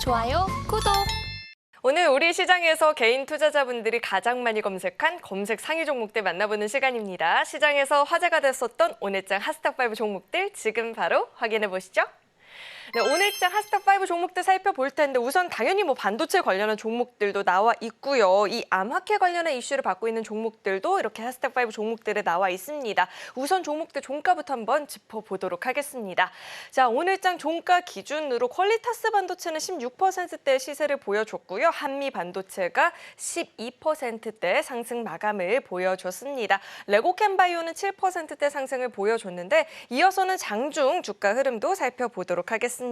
좋아요, 구독! 오늘 우리 시장에서 개인 투자자분들이 가장 많이 검색한 검색 상위 종목들 만나보는 시간입니다. 시장에서 화제가 됐었던 오늘장 핫스탑5 종목들 지금 바로 확인해 보시죠. 네, 오늘장 핫스탑5 종목들 살펴볼 텐데 우선 당연히 반도체 관련한 종목들도 나와 있고요. 이 암학회 관련한 이슈를 받고 있는 종목들도 이렇게 핫스탑5 종목들에 나와 있습니다. 우선 종목들 종가부터 한번 짚어보도록 하겠습니다. 자, 오늘장 종가 기준으로 퀄리타스 반도체는 16%대 시세를 보여줬고요. 한미 반도체가 12%대 상승 마감을 보여줬습니다. 레고캠 바이오는 7%대 상승을 보여줬는데 이어서는 장중 주가 흐름도 살펴보도록 하겠습니다.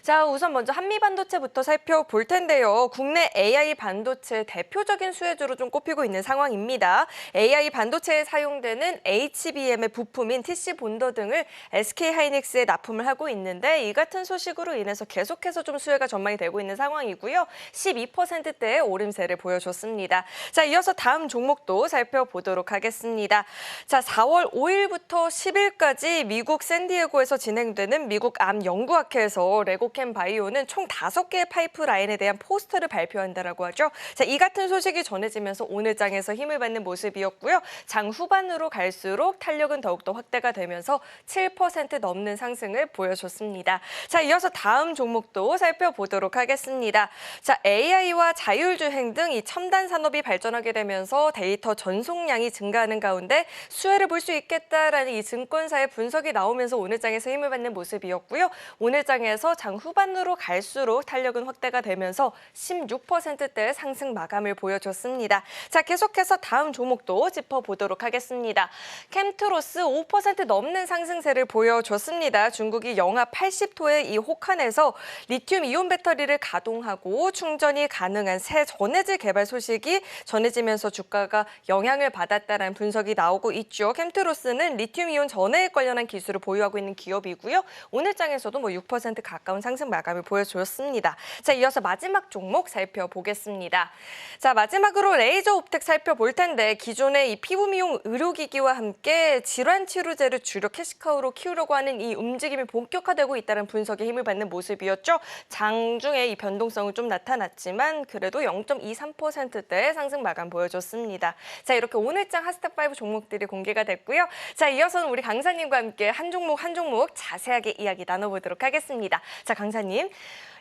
자, 우선 먼저 한미 반도체부터 살펴볼 텐데요. 국내 AI 반도체 대표적인 수혜주로 좀 꼽히고 있는 상황입니다. AI 반도체에 사용되는 HBM의 부품인 TC 본더 등을 SK 하이닉스에 납품을 하고 있는데 이 같은 소식으로 인해서 계속해서 좀 수혜가 전망이 되고 있는 상황이고요. 12%대의 오름세를 보여줬습니다. 자, 이어서 다음 종목도 살펴보도록 하겠습니다. 자, 4월 5일부터 10일까지 미국 샌디에고에서 진행되는 미국 암 연구학회에서 레고캠 바이오는 총 5개의 파이프라인에 대한 포스터를 발표한다라고 하죠. 자, 이 같은 소식이 전해지면서 오늘 장에서 힘을 받는 모습이었고요. 장 후반으로 갈수록 탄력은 더욱더 확대가 되면서 7% 넘는 상승을 보여줬습니다. 자, 이어서 다음 종목도 살펴보도록 하겠습니다. 자, AI와 자율주행 등 이 첨단 산업이 발전하게 되면서 데이터 전송량이 증가하는 가운데 수혜를 볼 수 있겠다라는 이 증권사의 분석이 나오면서 오늘 장에서 힘을 받는 모습이었고요. 오늘 장에서 장 후반으로 갈수록 탄력은 확대가 되면서 16%대 상승 마감을 보여줬습니다. 자, 계속해서 다음 종목도 짚어보도록 하겠습니다. 캠트로스 5% 넘는 상승세를 보여줬습니다. 중국이 영하 80도의 이 혹한에서 리튬 이온 배터리를 가동하고 충전이 가능한 새 전해질 개발 소식이 전해지면서 주가가 영향을 받았다는 분석이 나오고 있죠. 캠트로스는 리튬 이온 전해액 관련한 기술을 보유하고 있는 기업이고요. 오늘 장에서도 6% 가까운 상승 마감을 보여줬습니다. 자, 이어서 마지막 종목 살펴보겠습니다. 자, 마지막으로 레이저 옵텍 살펴볼 텐데 기존의 이 피부 미용 의료기기와 함께 질환 치료제를 주력 캐시카우로 키우려고 하는 이 움직임이 본격화되고 있다는 분석에 힘을 받는 모습이었죠. 장중에 이 변동성은 좀 나타났지만 그래도 0.23%대의 상승 마감 보여줬습니다. 자, 이렇게 오늘장 핫스탑5 종목들이 공개가 됐고요. 자, 이어서는 우리 강사님과 함께 한 종목 한 종목 자세하게 이야기 나눠보도록 하겠습니다. 자, 강사님.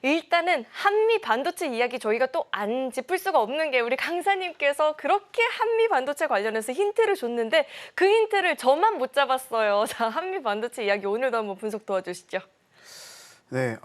일단은 한미 반도체 이야기 저희가 또 안 짚을 수가 없는 게 우리 강사님께서 그렇게 한미 반도체 관련해서 힌트를 줬는데 그 힌트를 저만 못 잡았어요. 자, 한미 반도체 이야기 오늘도 한번 분석 도와주시죠. 네,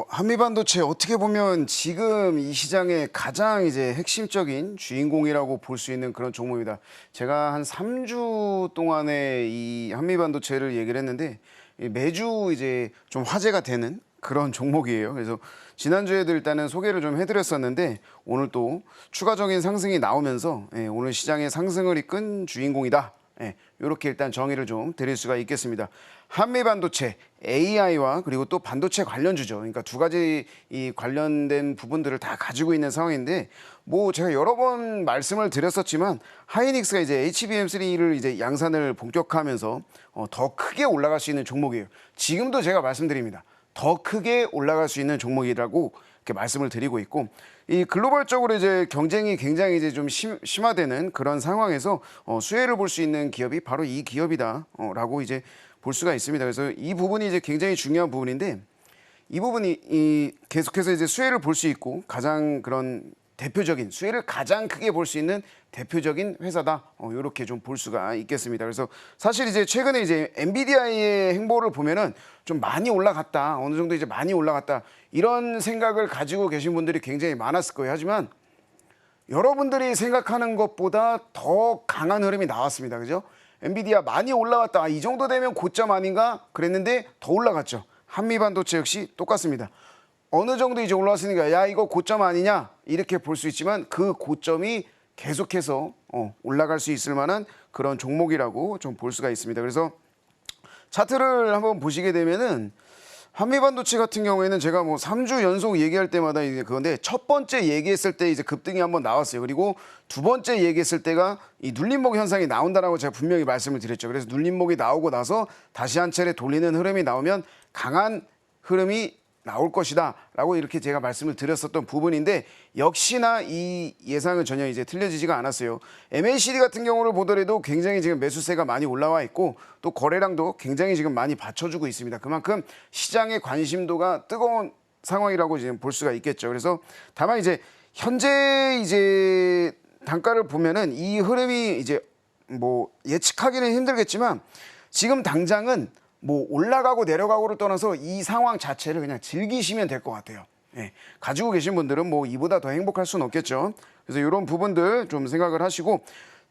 한미 반도체 어떻게 보면 지금 이 시장의 가장 이제 핵심적인 주인공이라고 볼 수 있는 그런 종목입니다. 제가 한 3주 동안에 이 한미 반도체를 얘기를 했는데 매주 이제 좀 화제가 되는 그런 종목이에요. 그래서 지난주에도 일단은 소개를 좀 해드렸었는데 오늘 또 추가적인 상승이 나오면서 오늘 시장의 상승을 이끈 주인공이다. 이렇게 일단 정의를 좀 드릴 수가 있겠습니다. 한미 반도체, AI와 그리고 또 반도체 관련주죠. 그러니까 두 가지 이 관련된 부분들을 다 가지고 있는 상황인데 제가 여러 번 말씀을 드렸었지만 하이닉스가 이제 HBM3를 이제 양산을 본격화하면서 더 크게 올라갈 수 있는 종목이에요. 지금도 제가 말씀드립니다. 더 크게 올라갈 수 있는 종목이라고 이렇게 말씀을 드리고 있고 이 글로벌적으로 이제 경쟁이 굉장히 이제 좀 심화되는 그런 상황에서 수혜를 볼 수 있는 기업이 바로 이 기업이다라고 이제 볼 수가 있습니다. 그래서 이 부분이 이제 굉장히 중요한 부분인데 이 부분이 계속해서 이제 수혜를 볼 수 있고 가장 그런 대표적인 수혜를 가장 크게 볼 수 있는 대표적인 회사다. 이렇게 좀 볼 수가 있겠습니다. 그래서 사실 이제 최근에 이제 엔비디아의 행보를 보면은 좀 많이 올라갔다. 어느 정도 이제 많이 올라갔다. 이런 생각을 가지고 계신 분들이 굉장히 많았을 거예요. 하지만 여러분들이 생각하는 것보다 더 강한 흐름이 나왔습니다. 그죠? 엔비디아 많이 올라갔다. 이 정도 되면 고점 아닌가? 그랬는데 더 올라갔죠. 한미 반도체 역시 똑같습니다. 어느 정도 이제 올라왔으니까 야 이거 고점 아니냐 이렇게 볼 수 있지만 그 고점이 계속해서 올라갈 수 있을 만한 그런 종목이라고 좀 볼 수가 있습니다. 그래서 차트를 한번 보시게 되면은 한미 반도체 같은 경우에는 제가 3주 연속 얘기할 때마다 이제 그건데 첫 번째 얘기했을 때 이제 급등이 한번 나왔어요. 그리고 두 번째 얘기했을 때가 이 눌림목 현상이 나온다라고 제가 분명히 말씀을 드렸죠. 그래서 눌림목이 나오고 나서 다시 한 차례 돌리는 흐름이 나오면 강한 흐름이 나올 것이다라고 이렇게 제가 말씀을 드렸었던 부분인데 역시나 이 예상은 전혀 이제 틀려지지가 않았어요. MACD 같은 경우를 보더라도 굉장히 지금 매수세가 많이 올라와 있고 또 거래량도 굉장히 지금 많이 받쳐주고 있습니다. 그만큼 시장의 관심도가 뜨거운 상황이라고 지금 볼 수가 있겠죠. 그래서 다만 이제 현재 이제 단가를 보면은 이 흐름이 이제 뭐 예측하기는 힘들겠지만 지금 당장은 뭐 올라가고 내려가고를 떠나서 이 상황 자체를 그냥 즐기시면 될 것 같아요. 예, 가지고 계신 분들은 뭐 이보다 더 행복할 수는 없겠죠. 그래서 이런 부분들 좀 생각을 하시고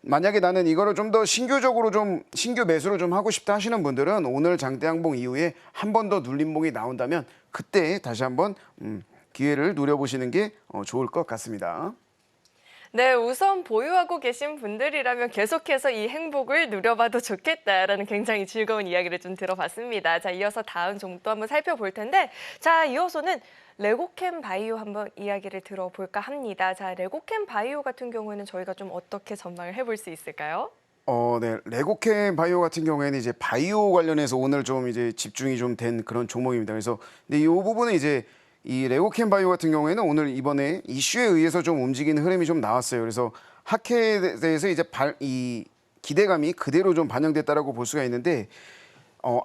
만약에 나는 이거를 좀 더 신규적으로 좀 신규 매수를 좀 하고 싶다 하시는 분들은 오늘 장대 항봉 이후에 한 번 더 눌림봉이 나온다면 그때 다시 한번 기회를 누려보시는 게 좋을 것 같습니다. 네, 우선 보유하고 계신 분들이라면 계속해서 이 행복을 누려봐도 좋겠다라는 굉장히 즐거운 이야기를 좀 들어봤습니다. 자, 이어서 다음 종목도 한번 살펴볼 텐데, 자, 이어서는 레고캠 바이오 한번 이야기를 들어볼까 합니다. 자, 레고캠 바이오 같은 경우에는 저희가 좀 어떻게 전망을 해볼 수 있을까요? 네. 레고캠 바이오 같은 경우에는 이제 바이오 관련해서 오늘 좀 이제 집중이 좀 된 그런 종목입니다. 그래서 근데 이 부분은 이제 이 레고캠 바이오 같은 경우에는 오늘 이번에 이슈에 의해서 좀 움직이는 흐름이 좀 나왔어요. 그래서 하켓에 대해서 이제 이 기대감이 그대로 좀 반영됐다라고 볼 수가 있는데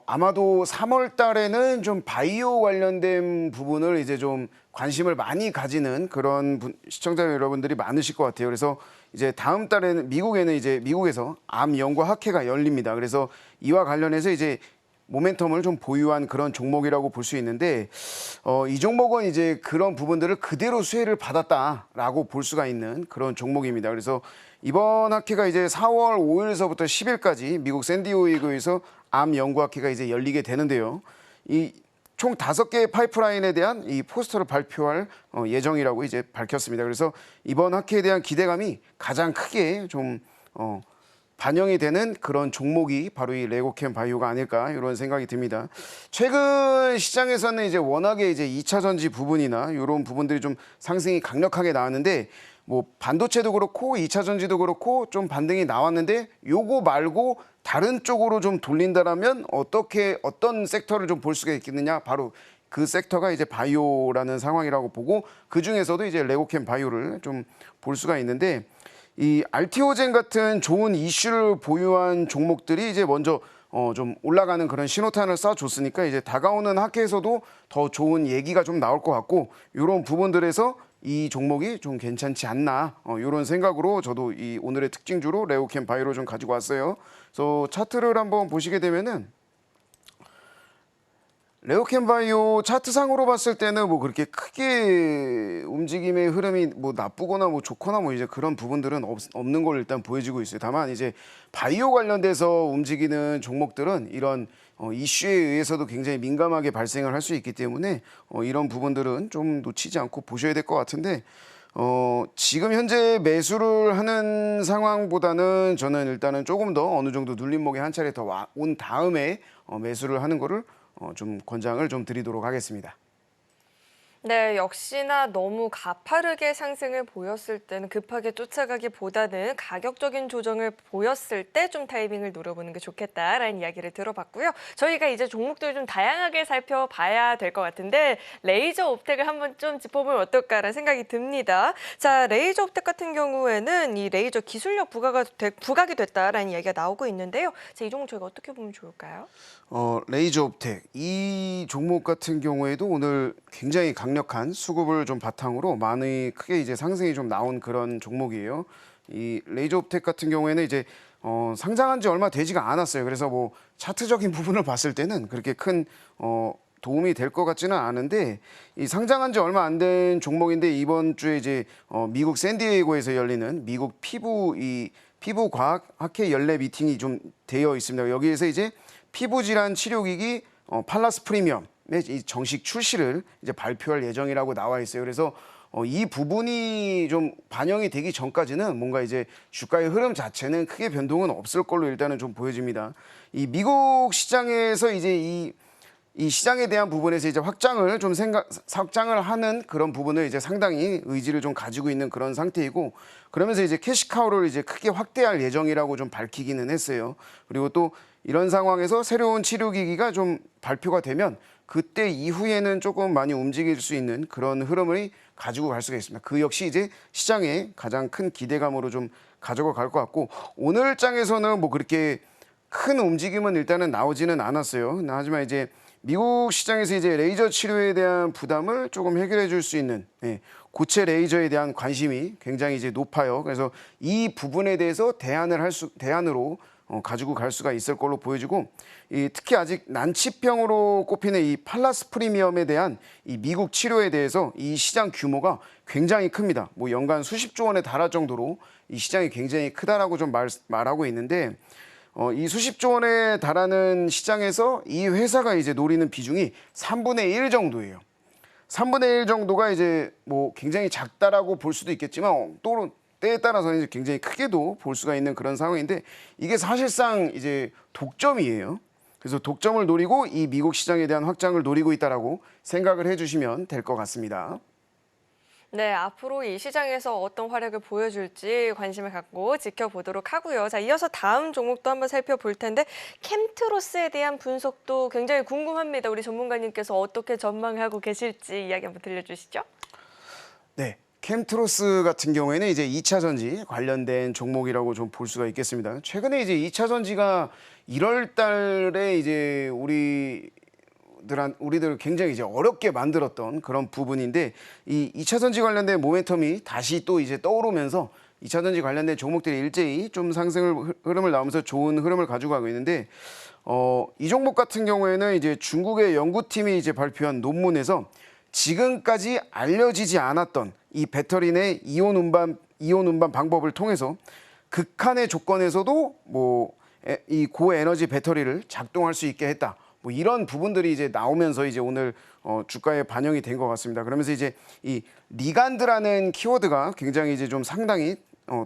아마도 3월 달에는 좀 바이오 관련된 부분을 이제 좀 관심을 많이 가지는 그런 시청자 여러분들이 많으실 것 같아요. 그래서 이제 다음 달에는 미국에서 암 연구 학회가 열립니다. 그래서 이와 관련해서 이제 모멘텀을 좀 보유한 그런 종목이라고 볼 수 있는데 이 종목은 이제 그런 부분들을 그대로 수혜를 받았다라고 볼 수가 있는 그런 종목입니다. 그래서 이번 학회가 이제 4월 5일서부터 10일까지 미국 샌디에이고에서 암 연구 학회가 이제 열리게 되는데요. 이 총 5개의 파이프라인에 대한 이 포스터를 발표할 예정이라고 이제 밝혔습니다. 그래서 이번 학회에 대한 기대감이 가장 크게 좀 반영이 되는 그런 종목이 바로 이 레고캠 바이오가 아닐까 이런 생각이 듭니다. 최근 시장에서는 이제 워낙에 이제 2차 전지 부분이나 이런 부분들이 좀 상승이 강력하게 나왔는데 뭐 반도체도 그렇고 2차 전지도 그렇고 좀 반등이 나왔는데 요거 말고 다른 쪽으로 좀 돌린다라면 어떤 섹터를 좀 볼 수가 있겠느냐 바로 그 섹터가 이제 바이오라는 상황이라고 보고 그 중에서도 이제 레고캠 바이오를 좀 볼 수가 있는데 이 알티오젠 같은 좋은 이슈를 보유한 종목들이 이제 먼저 좀 올라가는 그런 신호탄을 쏴줬으니까 이제 다가오는 학회에서도 더 좋은 얘기가 좀 나올 것 같고 이런 부분들에서 이 종목이 좀 괜찮지 않나 이런 생각으로 저도 이 오늘의 특징주로 레고캠 바이오를 좀 가지고 왔어요. 그래서 차트를 한번 보시게 되면은 레고캠 바이오 차트상으로 봤을 때는 뭐 그렇게 크게 움직임의 흐름이 뭐 나쁘거나 뭐 좋거나 뭐 이제 그런 부분들은 없는 걸 일단 보여지고 있어요. 다만 이제 바이오 관련돼서 움직이는 종목들은 이런 이슈에 의해서도 굉장히 민감하게 발생을 할 수 있기 때문에 이런 부분들은 좀 놓치지 않고 보셔야 될 것 같은데 지금 현재 매수를 하는 상황보다는 저는 일단은 조금 더 어느 정도 눌림목에 한 차례 더 온 다음에 매수를 하는 거를 좀 권장을 좀 드리도록 하겠습니다. 네, 역시나 너무 가파르게 상승을 보였을 때는 급하게 쫓아가기보다는 가격적인 조정을 보였을 때 좀 타이밍을 노려보는 게 좋겠다라는 이야기를 들어봤고요. 저희가 이제 종목들 좀 다양하게 살펴봐야 될 것 같은데 레이저 옵텍을 한번 좀 짚어보면 어떨까라는 생각이 듭니다. 자, 레이저 옵텍 같은 경우에는 이 레이저 기술력 부각이 됐다라는 이야기가 나오고 있는데요. 자, 이 종목 저희가 어떻게 보면 좋을까요? 레이저 옵텍 이 종목 같은 경우에도 오늘 굉장히 강력한 수급을 좀 바탕으로 많이 크게 이제 상승이 좀 나온 그런 종목이에요. 이 레이저 옵텍 같은 경우에는 이제 상장한 지 얼마 되지가 않았어요. 그래서 뭐 차트적인 부분을 봤을 때는 그렇게 큰 도움이 될 것 같지는 않은데 이 상장한 지 얼마 안 된 종목인데 이번 주에 이제 미국 샌디에이고에서 열리는 미국 피부과학 학회 연례 미팅이 좀 되어 있습니다. 여기에서 이제 피부 질환 치료기기 팔라스 프리미엄의 이 정식 출시를 이제 발표할 예정이라고 나와 있어요. 그래서 이 부분이 좀 반영이 되기 전까지는 뭔가 이제 주가의 흐름 자체는 크게 변동은 없을 걸로 일단은 좀 보여집니다. 이 미국 시장에서 이제 이 시장에 대한 부분에서 이제 확장을 하는 그런 부분을 이제 상당히 의지를 좀 가지고 있는 그런 상태이고 그러면서 이제 캐시카우를 이제 크게 확대할 예정이라고 좀 밝히기는 했어요. 그리고 또 이런 상황에서 새로운 치료기기가 좀 발표가 되면 그때 이후에는 조금 많이 움직일 수 있는 그런 흐름을 가지고 갈 수가 있습니다. 그 역시 이제 시장의 가장 큰 기대감으로 좀 가져가 갈 것 같고, 오늘 장에서는 뭐 그렇게 큰 움직임은 일단은 나오지는 않았어요. 하지만 이제 미국 시장에서 이제 레이저 치료에 대한 부담을 조금 해결해 줄 수 있는, 고체 레이저에 대한 관심이 굉장히 이제 높아요. 그래서 이 부분에 대해서 대안으로 가지고 갈 수가 있을 걸로 보여지고, 특히 아직 난치병으로 꼽히는 이 팔라스 프리미엄에 대한 이 미국 치료에 대해서 이 시장 규모가 굉장히 큽니다. 뭐 연간 수십조 원에 달할 정도로 이 시장이 굉장히 크다라고 좀 말하고 있는데, 이 수십조 원에 달하는 시장에서 이 회사가 이제 노리는 비중이 3분의 1 정도예요. 3분의 1 정도가 이제 뭐 굉장히 작다라고 볼 수도 있겠지만, 또 때에 따라서는 이제 굉장히 크게도 볼 수가 있는 그런 상황인데, 이게 사실상 이제 독점이에요. 그래서 독점을 노리고 이 미국 시장에 대한 확장을 노리고 있다라고 생각을 해주시면 될 것 같습니다. 네, 앞으로 이 시장에서 어떤 활약을 보여줄지 관심을 갖고 지켜보도록 하고요. 자, 이어서 다음 종목도 한번 살펴볼 텐데, 캠트로스에 대한 분석도 굉장히 궁금합니다. 우리 전문가님께서 어떻게 전망하고 계실지 이야기 한번 들려주시죠. 네. 캠트로스 같은 경우에는 이제 2차 전지 관련된 종목이라고 좀 볼 수가 있겠습니다. 최근에 이제 2차 전지가 1월 달에 이제 우리들 굉장히 이제 어렵게 만들었던 그런 부분인데, 이 2차 전지 관련된 모멘텀이 다시 또 이제 떠오르면서 2차 전지 관련된 종목들이 일제히 좀 흐름을 나오면서 좋은 흐름을 가지고 가고 있는데, 이 종목 같은 경우에는 이제 중국의 연구팀이 이제 발표한 논문에서 지금까지 알려지지 않았던 이 배터리 내 이온 운반 방법을 통해서 극한의 조건에서도 뭐 이 고에너지 배터리를 작동할 수 있게 했다. 뭐 이런 부분들이 이제 나오면서 이제 오늘 주가에 반영이 된 것 같습니다. 그러면서 이제 이 리간드라는 키워드가 굉장히 이제 좀 상당히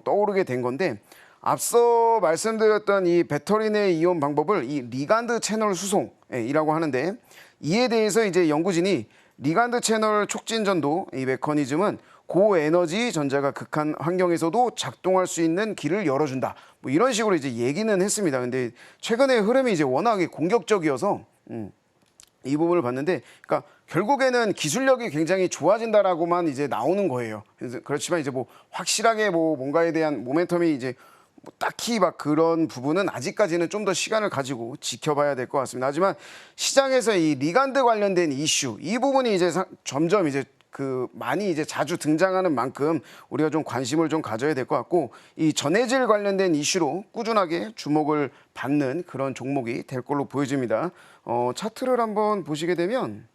떠오르게 된 건데, 앞서 말씀드렸던 이 배터리 내 이온 방법을 이 리간드 채널 수송이라고 하는데, 이에 대해서 이제 연구진이 리간드 채널 촉진 전도 이 메커니즘은 고에너지 전자가 극한 환경에서도 작동할 수 있는 길을 열어준다. 뭐 이런 식으로 이제 얘기는 했습니다. 근데 최근에 흐름이 이제 워낙에 공격적이어서 이 부분을 봤는데, 그러니까 결국에는 기술력이 굉장히 좋아진다라고만 이제 나오는 거예요. 그렇지만 이제 뭐 확실하게 뭐 뭔가에 대한 모멘텀이 이제 뭐 딱히 막 그런 부분은 아직까지는 좀 더 시간을 가지고 지켜봐야 될 것 같습니다. 하지만 시장에서 이 리간드 관련된 이슈, 이 부분이 이제 점점 이제 많이 이제 자주 등장하는 만큼 우리가 좀 관심을 좀 가져야 될 것 같고, 이 전해질 관련된 이슈로 꾸준하게 주목을 받는 그런 종목이 될 걸로 보여집니다. 차트를 한번 보시게 되면,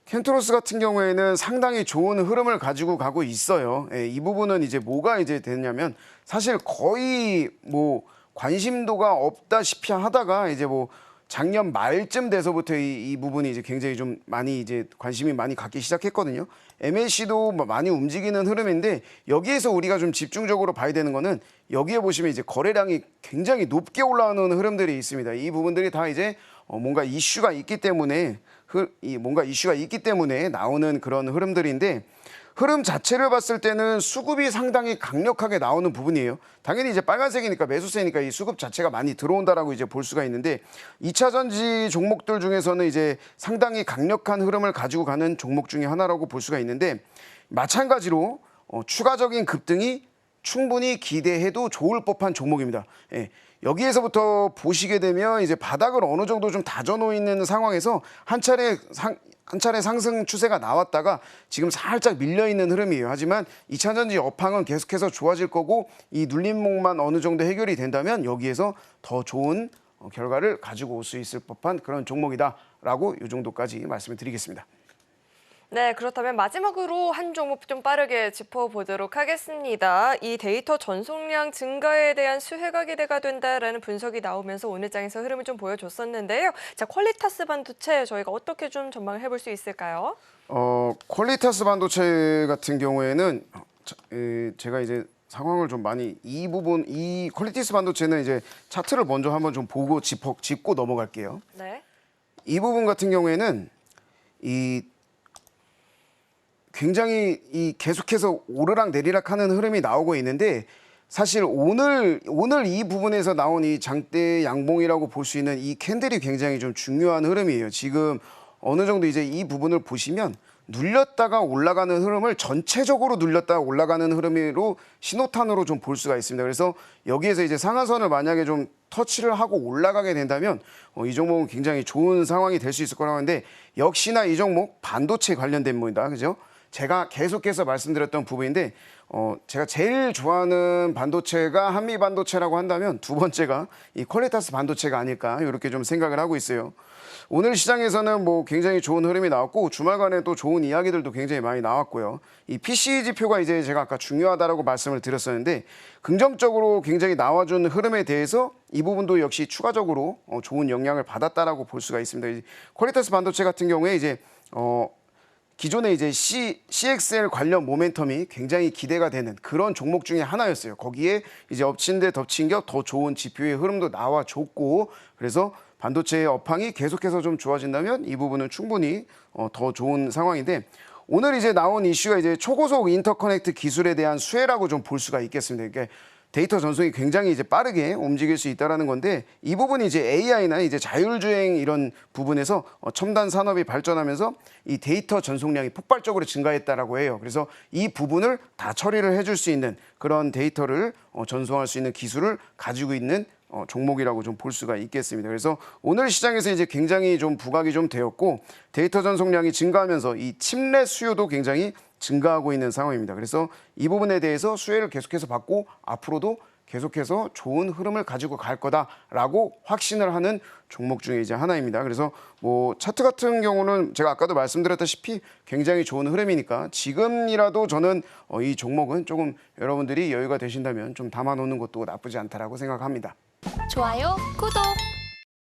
캠트로스 같은 경우에는 상당히 좋은 흐름을 가지고 가고 있어요. 이 부분은 이제 뭐가 이제 됐냐면, 사실 거의 뭐 관심도가 없다시피 하다가 이제 뭐 작년 말쯤 돼서부터 이 부분이 이제 굉장히 좀 많이 이제 관심이 많이 갖기 시작했거든요. MAC도 많이 움직이는 흐름인데, 여기에서 우리가 좀 집중적으로 봐야 되는 거는, 여기에 보시면 이제 거래량이 굉장히 높게 올라오는 흐름들이 있습니다. 이 부분들이 다 이제 뭔가 이슈가 있기 때문에 나오는 그런 흐름들인데, 흐름 자체를 봤을 때는 수급이 상당히 강력하게 나오는 부분이에요. 당연히 이제 빨간색이니까 매수세니까 이 수급 자체가 많이 들어온다라고 이제 볼 수가 있는데, 2차 전지 종목들 중에서는 이제 상당히 강력한 흐름을 가지고 가는 종목 중에 하나라고 볼 수가 있는데, 마찬가지로 추가적인 급등이 충분히 기대해도 좋을 법한 종목입니다. 여기에서부터 보시게 되면 이제 바닥을 어느 정도 좀 다져놓는 상황에서 한 차례 상승 추세가 나왔다가 지금 살짝 밀려있는 흐름이에요. 하지만 2차 전지 업황은 계속해서 좋아질 거고, 이 눌림목만 어느 정도 해결이 된다면 여기에서 더 좋은 결과를 가지고 올 수 있을 법한 그런 종목이다라고 이 정도까지 말씀을 드리겠습니다. 네, 그렇다면 마지막으로 한 종목 좀 빠르게 짚어보도록 하겠습니다. 이 데이터 전송량 증가에 대한 수혜가 기대가 된다라는 분석이 나오면서 오늘 장에서 흐름을 좀 보여줬었는데요. 자, 퀄리타스 반도체 저희가 어떻게 좀 전망을 해볼 수 있을까요? 퀄리타스 반도체 같은 경우에는 제가 이제 상황을 좀 많이 이 퀄리티스 반도체는 이제 차트를 먼저 한번 좀 보고 짚고 넘어갈게요. 네. 이 부분 같은 경우에는 굉장히 계속해서 오르락 내리락 하는 흐름이 나오고 있는데, 사실 오늘 이 부분에서 나온 이 장대 양봉이라고 볼 수 있는 이 캔들이 굉장히 좀 중요한 흐름이에요. 지금 어느 정도 이제 이 부분을 보시면 눌렸다가 올라가는 흐름을 전체적으로 눌렸다가 올라가는 흐름으로 신호탄으로 좀 볼 수가 있습니다. 그래서 여기에서 이제 상한선을 만약에 좀 터치를 하고 올라가게 된다면 이 종목은 굉장히 좋은 상황이 될 수 있을 거라고 하는데, 역시나 이 종목 반도체 관련된 겁니다. 그죠? 제가 계속해서 말씀드렸던 부분인데 제가 제일 좋아하는 반도체가 한미 반도체라고 한다면 두 번째가 이 퀄리타스 반도체가 아닐까 이렇게 좀 생각을 하고 있어요. 오늘 시장에서는 뭐 굉장히 좋은 흐름이 나왔고 주말간에 또 좋은 이야기들도 굉장히 많이 나왔고요. 이 PCE 지표가 이제 제가 아까 중요하다라고 말씀을 드렸었는데 긍정적으로 굉장히 나와준 흐름에 대해서 이 부분도 역시 추가적으로 좋은 영향을 받았다라고 볼 수가 있습니다. 이 퀄리타스 반도체 같은 경우에 이제 기존에 이제 CXL 관련 모멘텀이 굉장히 기대가 되는 그런 종목 중에 하나였어요. 거기에 이제 엎친 데 덮친 겨 더 좋은 지표의 흐름도 나와줬고, 그래서 반도체의 업황이 계속해서 좀 좋아진다면 이 부분은 충분히 더 좋은 상황인데, 오늘 이제 나온 이슈가 이제 초고속 인터커넥트 기술에 대한 수혜라고 좀 볼 수가 있겠습니다. 그러니까 데이터 전송이 굉장히 이제 빠르게 움직일 수 있다라는 건데, 이 부분이 이제 AI나 이제 자율주행 이런 부분에서 첨단 산업이 발전하면서 이 데이터 전송량이 폭발적으로 증가했다라고 해요. 그래서 이 부분을 다 처리를 해줄 수 있는 그런 데이터를 전송할 수 있는 기술을 가지고 있는 종목이라고 좀 볼 수가 있겠습니다. 그래서 오늘 시장에서 이제 굉장히 좀 부각이 좀 되었고, 데이터 전송량이 증가하면서 이 칩렛 수요도 굉장히 증가하고 있는 상황입니다. 그래서 이 부분에 대해서 수혜를 계속해서 받고 앞으로도 계속해서 좋은 흐름을 가지고 갈 거다라고 확신을 하는 종목 중에 이제 하나입니다. 그래서 뭐 차트 같은 경우는 제가 아까도 말씀드렸다시피 굉장히 좋은 흐름이니까 지금이라도 저는 이 종목은 조금 여러분들이 여유가 되신다면 좀 담아놓는 것도 나쁘지 않다라고 생각합니다. 좋아요, 구독!